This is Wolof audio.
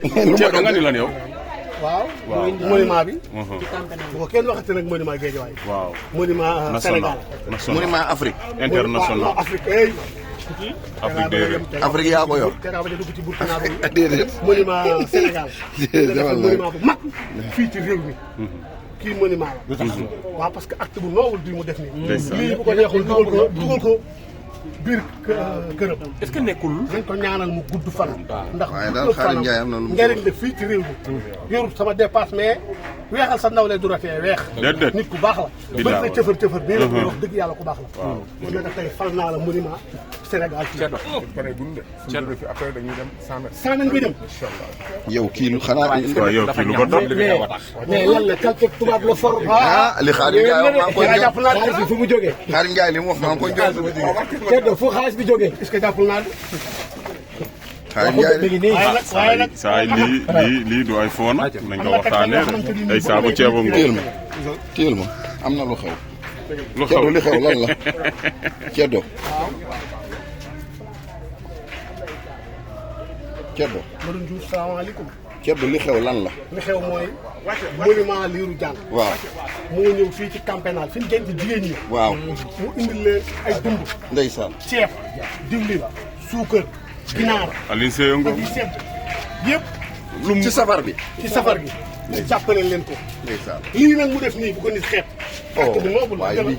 Thierno nga ni lan yow. waaw monument bi. bu ko kenn waxati nag monument Guédiawaye. waaw monument Sénégal. monument Afrique. international Afrique ay. Afrique déedéet. Afrique yaa ko yor. Teranga ba dugg ci Burkina bi. déedéet. monument Sénégal. demal monument bu mag. fii ci réew mi. kii monument la. waaw parce que acte bu noowul bi mu def nii. lii bu ko neexul dugal ko biir këram. est-ce que nekkul. nañ ko ñaanal mu gudd fan. ndax waaye daal Xaadim Njaay am na lu mu njëriñ la fii ci réew mi. yorul sama dépasse mais weexal sa ndaw lay du rafet weex. déedéet nit ku baax la. bëri na cëfër bii la wax dëgg yàlla ku baax la. waaw kon nag tey fal naa la monument Sénégal fii. pare bu ñu de. suñu fi après dañuy dem 100 mètres. 100 mètres bi dem. yow kii lu xanaa. waaw yow kii lu ko doon. mais lan la calcul tubaab la for. li Xaadim Njaay wax maa ngi koy jàpp naa xaalis bi fu mu jógee. Xaadim Njaay li mu wax maa ngi koy Thierno fu xaalis bi jógee. est-ce que jàppul naa Xaadim Njaay de. waaye nag saa yi lii du ay foona nañ ko waxtaanee rek ay saabu ceeba téel ma téel ma am na lu xew. lu Ceddo li xew lan la Ceddo. Ceddo. Madou Diouf salaamaaleykum. Ceddo li xew lan la. li xew mooy monument Lirou Diane. waaw. moo ñëw fii ci camp pénal fi ñu denc jigéen ñi. waaw. mu indil leen ay dund. ndeysaan. ceeb diwlin suukar ginaar. Alioune Seye Ngom ak yu sedd yëpp. ci safar bi. ci safar gi. ñu jàppale leen ko. ndeysaan. lii nag mu def nii bu ko nit xeeb. oh acte bu noble waaye lii.